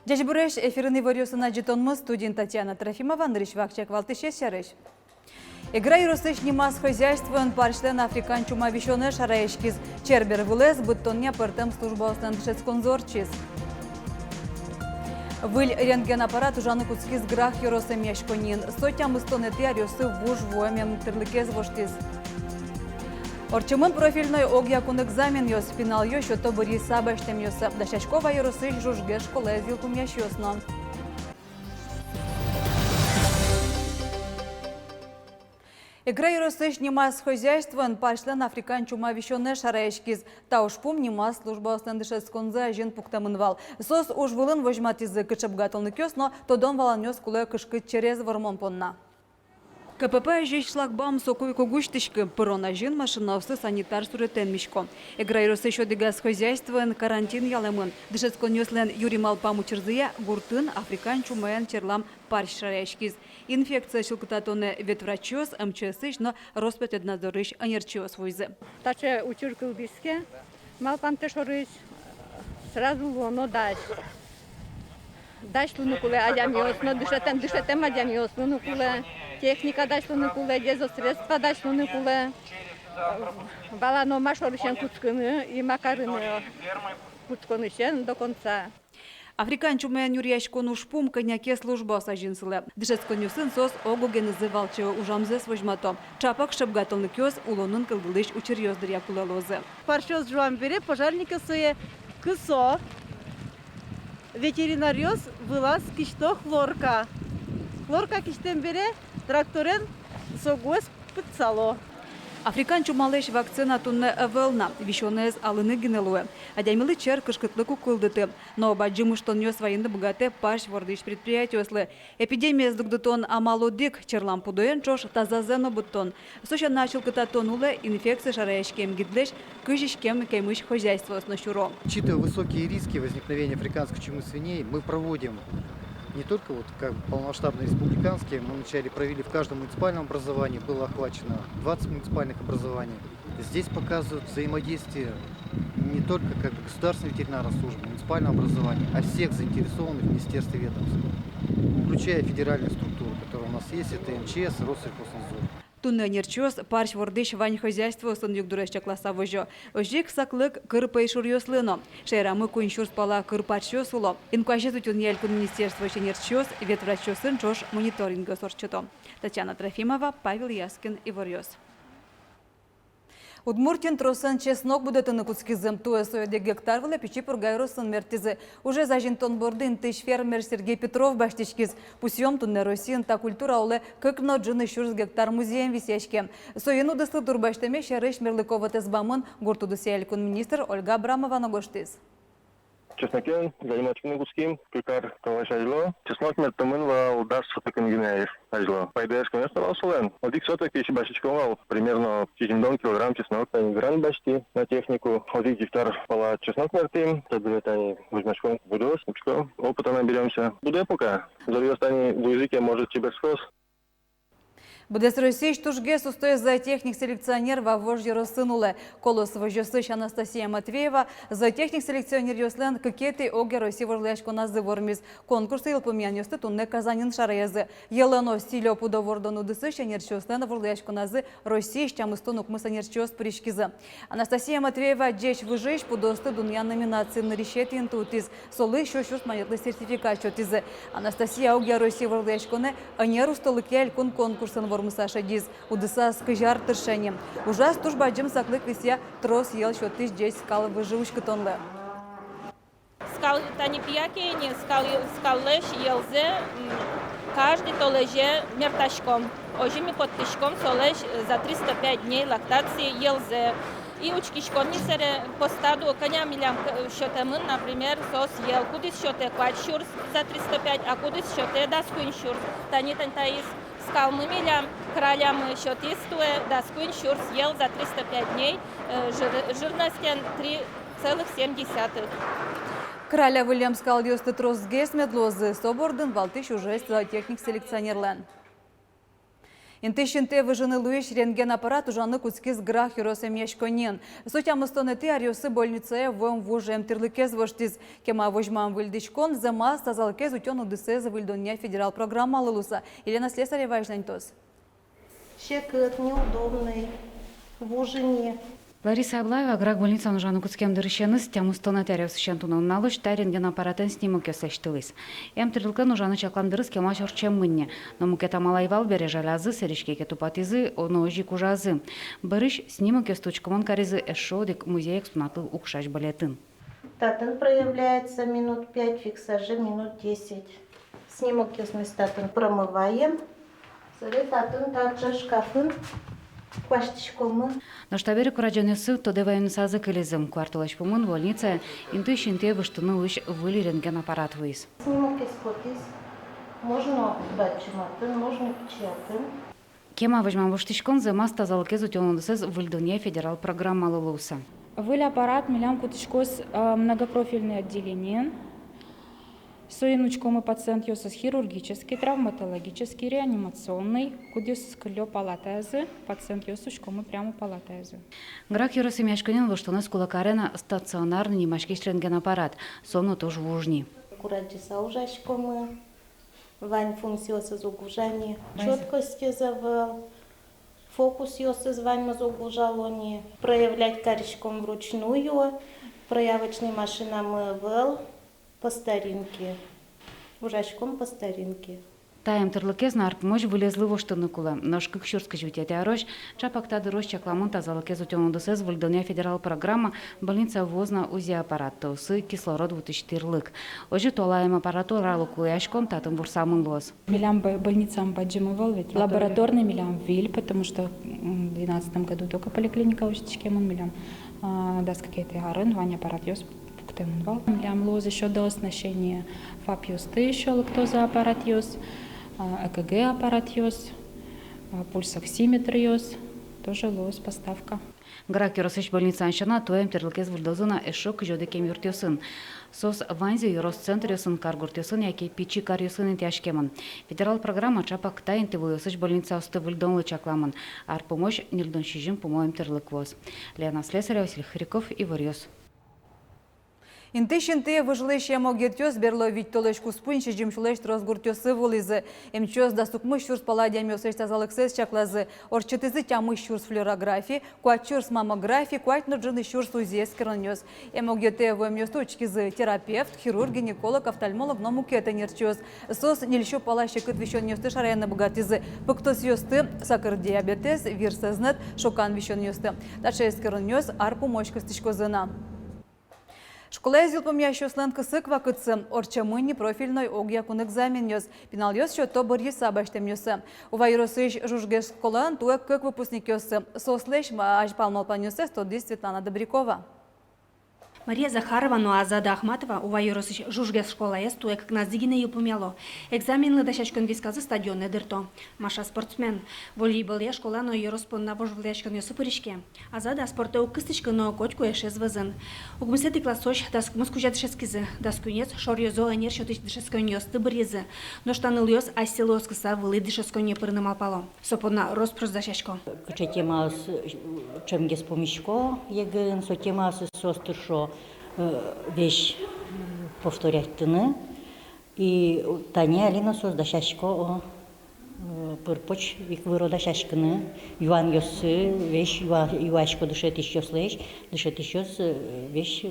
Дежбуреш эфирный вариосына жетонмыз студент Татьяна Трофимова, Андрей Вакчак, Валтышес Шарыш. Игра юросыш немас хозяйствуен парчлен африкан чума вещёне шараешкиз. Чербер вылез, быттоння пыртым служба останшец конзорчиз. Выль рентген аппарат ужаны куцкиз грах юросы мешконин. Сотя мыстонеты арёсы вуж воемем тырлыкез воштиз. Орчымын профильной огьякун экзамен йос финал йо счёто быри сабаштем йоса. Дашачкова юросы жужге школе зилкум ящёсно. Игра юросыш немас хозяйствен парчлен африкан чума вещёне шараешкиз. Таушпум немас служба остандышес конзе жен пуктамынвал. Сос уж вылын вожматизы кычапгатылны кёс, но тодон валанёс куле кышкыт через вормон понна. КПП жесть шлагбаум сокой когуштышки, пырона жин машиновсы санитар суретен мишко. Игра юросы еще дегас хозяйствен карантин ялемын. Дышец конёслен юримал памучерзыя гуртын африкан чумаен черлам парш шараешкиз. Инфекция шилкутатоне ветврачёс, МЧСыш, но Роспотребнадзорыш анерчёс войзы. Таче учуркыл биске, малпан тешорыш, сразу воно дать. Дать лунукуле адямиос, но дышетем адямиос лунукуле, техника дать лунукуле, дезосредства дать лунукуле, валано машорышен куцкыны и макарыны куцконышен до конца. Африкан чумаен юрьяшкон ушпум коняке служба сажинсылы. Дышец конюсын сос огоге называлчы ужамзес вожмато. Чапак шабгатылны кёс улонын кылдылыш учерьёздыр якулалозы. Паршёс жуам бере пожарника сое кысо. Ветеринариос вылаз кишто хлорка. Хлорка киштен бере тракторен согуэс пыцало. Африкан чумалеш вакцина тунне эвелна, вещёнез алыны генелуэ. Адямилы чер кышкытлыку кылдыты. Но баджимы что нёс военный богате паш вордыш предприятиослы. Эпидемия сдугдытон амалодик черлам пудоен чош тазазено буттон. Соша начал кататонуле инфекция шараешкем гидлеш кыжишкем кемыш хозяйство с нащуро. Учитывая высокие риски возникновения африканской чумы свиней, мы проводим не только как полномасштабные республиканские, мы вначале провели в каждом муниципальном образовании, было охвачено 20 муниципальных образований. Здесь показывают взаимодействие не только как государственной ветеринарной службы, муниципального образования, а всех заинтересованных в министерстве ведомств, включая федеральные структуры, которые у нас есть, это МЧС, Россельхознадзор. Тунне нерчос парш вордыш вань хозяйство сон югдуреща класса вожо. Ожик саклык кырпай шурьёслыно. Шейрамы куншур спала кырпачёсуло. Инкуашет утюньель кун министерство нерчос ветврачёсын чош мониторинга сорчето. Татьяна Трофимова, Павел Яскин и Ворьёс. Удмуртин тросан чеснок будет на куцкизем туе соеде гектар выле печи пургайросан мертизы. Уже за жинтон бордын тыш фермер Сергей Петров баштичкиз. Пусьем тунне Россиин та культура оле кыкно джины шурс гектар музеем висяшке. Соену дыслы турбаштеме шарыш мерлыкова тезбамын гуртуды сиялькун министр Ольга Абрамова нагоштиз. Чеснокен, занимательный гуским, пекар калаш ажло. Чеснок мертамын ва удар сотыкен гинеев ажло. Пайдаяш, конечно, васулен. Одик соток еще башечковал, примерно 7 килограмм чеснок, они гран башти на технику. Одик гектар пала чеснок мертим, тогда они возьмашком будешь, опыта наберемся. Буде пока. Завьёст они в языке, может, чеберсхоз. Будес Российш тужге сустоя за техник-селекционер во вожье Росынуле. Колос вожьёсыш Анастасия Матвеева за техник-селекционер Йослен кекеты оге России ворлешко назы вормиз. Конкурсы илпомян йосты тунне Казанин шараязы. Елено стилё пудовордону дысыш анерчёслен ворлешко назы Российш чамыстонук мысанерчёс пришкизы. Анастасия Матвеева джеч выжиш пудосты дуньян номинации на решеты интутиз. Солы шошус манетлы сертификат чотизы. Анастасия оге России ворлешконе анерустолыкель кун конкурсын вормыса шадиз. Удыса скыжар тыршенем. Ужас тужба джим саклык вися трос ел шотыш джеч скал выживушка тонлы. Скал тани пиякени, скал леш елзе, каждый то леже мерташком. Ожими подтышком солеш за 305 дней лактации елзе. И учкишком нисере по стаду коня милям счетемын, например, сос ел. Кудис счете квач шурс за 305, а кудис счете даскуин шурс. Тани тантаис скал мы милям, кралям счетистуе, даскуин шурс ел за 305 дней, жирностен 3,7. Краля Вильям скал йосты трос гес медлозы собордын валтыш уже техник-селекционерлен. Интещенте выжены луиш рентген аппарат ужаны куцкиз грах юросем яшконен. Сутя мустонеты ариосы больнице вом вужем тирлыкез воштиз. Кема вожман выльдичкон замаз тазалкез утен удысез выльдоння федерал программа лылуса. Елена Слесарева Жнантос. Щекот неудобный, в ужине. Лариса Аблаева, грак больница нужаны куцкем дырыщеныз, тем устонатарев сщентуном налыш, та рентген аппаратын снимок ёсештылыз. Эм тирлыкы нужаны чакламдырыз кема чорчем мынне. Но мукета малайвал бере жалязы, серишкеке тупатизы, оны ожи кужазы. Барыш снимок ёстучкомон каризы эшодик музей экспонаты укшаш балетын. Татын проявляется минут 5, фиксажи минут 10. Снимок статын промываем. Татын также шкафын. Но штабери кураджанесы то девайны сазы кылизым. Кварталаш помын больница инты шинте выштыны лыш выли рентген аппарат выйс. Снимок исходис. Можно датчиматын, можно печатым. Кема возьмам выштышкон за маста залкез утёнудысыз выльдуне федерал программа лылуса. Выль аппарат милям кутышкос многопрофильное отделение. Соинучком и пациент ёсыз хирургический, травматологический, реанимационный, кудес клё палатазы, пациент ёсучком и прямо палатазы. Грак юрасы мяшканен выштыныз кулакарена стационарный немашкиш рентген аппарат, сону тоже вужни. Кураджиса ужашком вань функциосы загружания, четкости завал, фокус ёсыз вань загружалони, проявлять каричком вручную, проявочной машинам вел. По старинке. Ужачком по старинке. Таем тырлыкез нар помощь вылезлы воштыны кулы. Ножкы кшурска жвитете арош, чапакта дырос чакламын тазалыкез утёнудысыз выльдоне федерал программа больница возна узи аппарат тосы кислород вытыштырлык. Ожи толаем аппаратура лукуяшкон татым вурсамын лоз. Милям больницам поджимывал, ведь лабораторный милям виль, потому что в 2012 году только поликлиника учтичкем он милям даст какие-то арын, ваня аппарат ёс. Милям лоз еще до оснащения ФАП ёсты еще лактоза аппарат ёс, ЭКГ аппарат ёс, пульсоксиметр ёс, тоже лоз поставка. Грак юросыш больница аншана тоем терлыкез выльдозына эшок жодекем юртёсын. Сос ванзи юросцентр ёсын каргуртёсын, яки пичи кар ёсын тяжкемын. Федерал программа чапак тайын тывылысыш больница осты выльдонлы чакламын. Ар помощь нилдон шижим помоем терлык воз. Лена Слесарева, Василий Хряков и Варьёс. Интещенте выжилыще могертёс берло ведь толочку спунчи жимшулеш тросгуртёсы волизы. Эмчёс дастукмы щурс паладиям ёсеш тазалыксыз чаклазы. Орчытызы тямы щурс флюорографии, куат щурс маммографии, куат нырджыны щурс узес кернёс. Эмогете вэмьёсточкизы терапевт, хирург, гинеколог, офтальмолог, но мукета нерчёс. Сос нельщо палаще кытвещен ёсты шарайны богатизы. Пыктос ёсты сакыр диабетес, вирсезнет, шокан вещен ёсты. Тачес кернёс арпу мочкостычкозына. Школа изилпом ящослен кысык вакытсы, орчамыни профильной огьякун экзамен ёс. Пинал ёс що то бір еса баштем ёсы. Ува юросыш жужгеш школан туэ как выпускник ёсы. Сослеш ажпалмалпан ёсы 110 Светлана Добрякова. Мария Захарова, но Азада Ахматова, ува юросыш жужгес школа ес, туэ как наздигине юпумяло. Экзамен лыдашачкон висказы стадион эдерто. Маша спортсмен. Волейбол я школа, но юроспон навожвляшкон ёсы пыришке. Азада спорта укыстычка, но кочку эшез вызын. Угмысеты классоч, даск мускужат шескизы. Даскунец, шор ёзо, энер шотыч дышескон ёс тыбырезы. Но штаныл ёс, асилос кыса, вылы дышескон ёпырным алпало. Соподна роспрос дашачко. Кычетемас чемгес помишко, егын, сотемас состыршо. Вещь повторять тыны и Таня Алина создашашко пырпоч вик выродашашкыны юан ёсы вещь юашко дышет еще слэш дышет еще вещь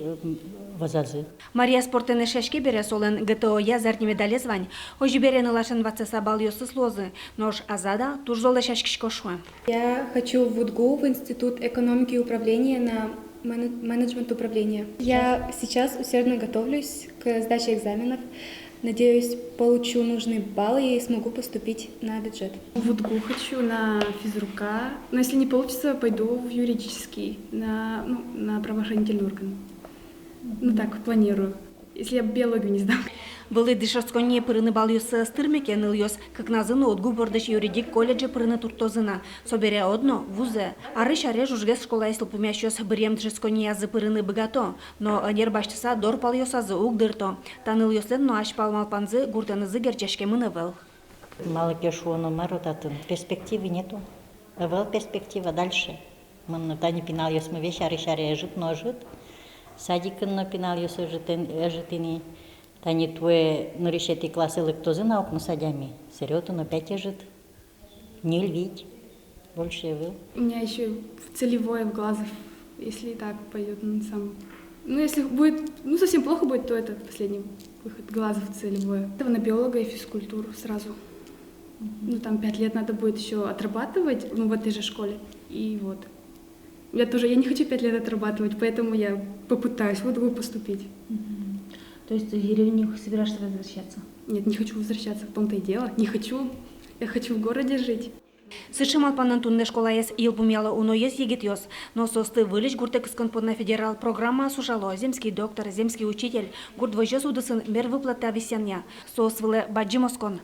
вазазы. Мария спортены шашки бере солен ГТО я зарни медале звань. Ожи берены лашен вацеса бал ёсы слозы. Нож Азада туржолда шашкишко шуэ. Я хочу в УДГУ, в Институт экономики и управления на менеджмент управления. Я сейчас усердно готовлюсь к сдаче экзаменов. Надеюсь, получу нужные баллы и смогу поступить на бюджет. В УДГУ хочу на физрука, но если не получится, пойду в юридический, на правоохранительный орган. Так, планирую, если я биологию не сдам. Были дышасконе пырыны бал ёсы стырмеке ныл ёс, как назыны УДГУ бордыш юридик колледжи пырыны туртозына. Собере одно, вузе. Арыш аре жужгес школа есл пумяш ёс бірем дышасконе язы пырыны быгато. Но анер баштыса дор пал ёсазы угдырто. Таныл ёслен, но аш пал малпанзы гуртанызы герчешке мынывел. Молодежь он умрет, перспективы нету. Был перспектива дальше. Мы тани пинал ёс мы вещари шаре жит, но жит. Садикын но пинал ёс житини. Тани твое нарешети классы лектозы наук мы садями. Серьезно, но 5 жит. Не львить. Больше был. У меня еще целевое в глазов, если и так пойдет сам. Ну, если будет, совсем плохо будет, то это последний выход глазов целевое. Это на биолога и физкультуру сразу. Там 5 лет надо будет еще отрабатывать, в этой же школе. И вот. Я не хочу 5 лет отрабатывать, поэтому я попытаюсь в ВДГУ поступить. То есть ты в деревню собираешься возвращаться? Нет, не хочу возвращаться, в том-то и дело. Не хочу. Я хочу в городе жить. Сышым алпанын тунне школа ес ил пумяло уно ес егит йос. Но состы вылечь гурте кысканподна федерал программа сужало. Земский доктор, земский учитель. Гурт вожес удысын мер выплата весення. Сос выле баджи москон.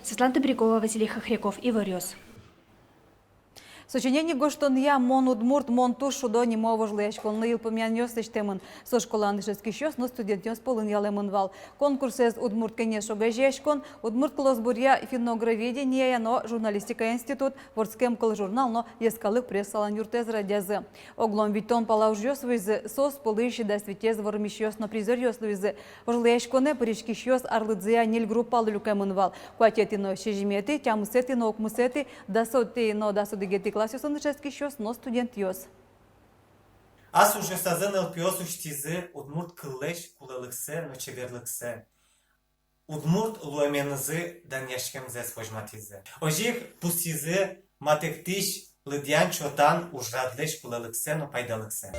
Светлана Табрякова, Василий Хохряков и Варёс. Сочинение гоштонья мон удмурт мон тушу до немо важле школны ил помян ёстыч темын. Со школаны шески щёс, но студент ёс полын ялемын вал. Конкурс из удмурт кенешо гажешкон, удмурт клосбурья финогроведение, но журналистика институт, ворскем кол журнал, но ескалык пресс-салан юртез радязы. Оглом витон палауж ёс визы, сос полыщи да светез вормиш ёс, но призор ёс визы. Важле шконе паришки щёс арлыдзия ниль группал люкемын вал. Куатетино щежимети, тямусетино окмусети, да содигети класс шески щос, но студент ёс. Аз уже сазанал пиос уштизы, удмурт кыллеш кулалыксе, ночеверлыксе. Удмурт луэменызы даньяшкем зес вожматизы. Ожих пустизы матектиш лыдян чотан ужрадлеш кулалыксе, но пайдалыксе.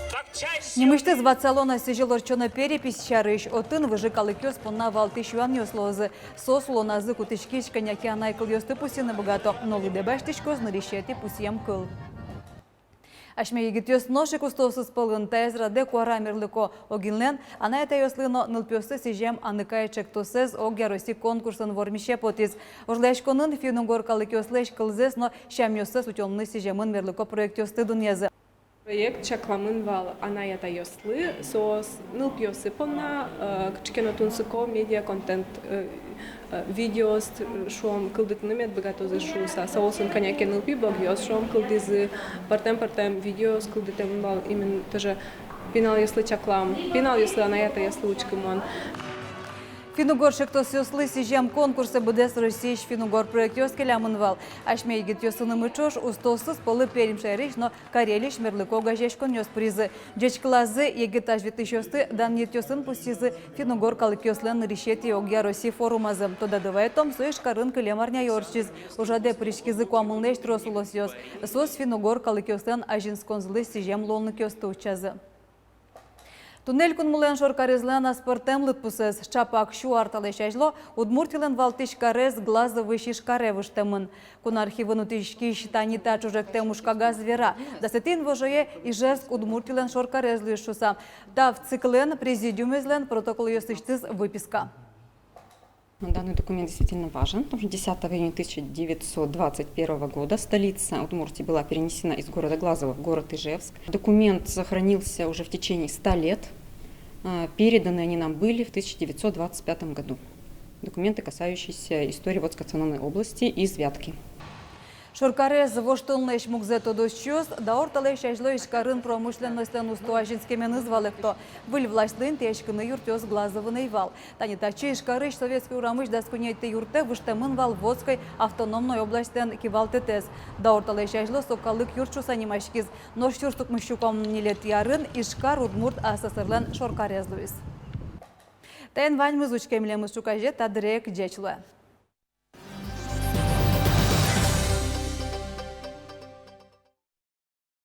Немышты з вацалона сижелорчона перепись чарыш, отын выжикалык ёс понна валтыш юан ёслозы. Сосло назы кутышкиш коняки анайкл ёсты пусины богато, но лыдебаштиш коз нарищети пусьем кыл. Ашме егит ёс ноши кустовсыз пылын тайзра де куарамерлыко огинлен, ана это ёслыно нылпёсы сижем аныкайчек тосез огя роси конкурсын вормище потиз. Ожлешконын финугоркалык ёслеш кылзес, но шам ёсыз утёлны сижемын мерлыко проект ёсты дуньязы. Проект чакламын вал анаята ёслы, сос нылпёсы понна, кчкенотунсыко медиа контент видеос шом кылдытнымет богатозы шуса саосын коняке нылпи богёс шом кылдызы партем видеос кылдытем вал именно тоже пинал ёслы чаклам, пинал ёслы анаята ёслы учкымон. Финугоршек тос ёслы сижем конкурсы будес Российш финугор проект ёскелямын вал. Ашме егит ёсыны мычош устосыз полы перимшайрыш, но карелиш мерлыко гажешкон ёс призы. Джечклазы егит ажвитыш ёсты дан нет ёсын пустизы финугор калык ёслен решети огья России форумазы. Тода дывайтом соиш карын кылемарня ёрчиз. Ужаде пришкизы куамылнеш тросулос ёс. Сос финугор калык ёслен ажинсконзлы сижем лолнык ёсты учазы. Туннель кунмулен шоркарезлен аспортем лытпусез. Чапак шу арталешайжло, удмуртилен валтиш карез глаза вышиш каревыштемын. Кун архивын утишки считанита чужектем ушкага звера. Дасетин вожое и жест удмуртилен шоркарезлю шуса. Та в циклен президиумезлен протокол ёстычтыз выписка. Данный документ действительно важен, потому что 10 июня 1921 года столица Удмуртии была перенесена из города Глазово в город Ижевск. Документ сохранился уже в течение 100 лет. Переданы они нам были в 1925 году. Документы, касающиеся истории Водской автономной области и Святки. Шоркарез воштылныш мукзе тодосчёс, да орталешайжло ишкарын промышленностен устуажинскемен извалыкто. Выль влаштын тешкыны юртёс глазовыны вал. Танитачи ишкарыш советский урамыш даскунетте юрте выштемын вал Водской автономной областен кивалтетес. Да орталешайжло сокалык юртчус анимашкиз. Но штюртук мыщуком нилет ярын ишкар удмурт АССРлен шоркарез луис. Тен вань мызучкемлемыз шукаже тадрек джечлуэ.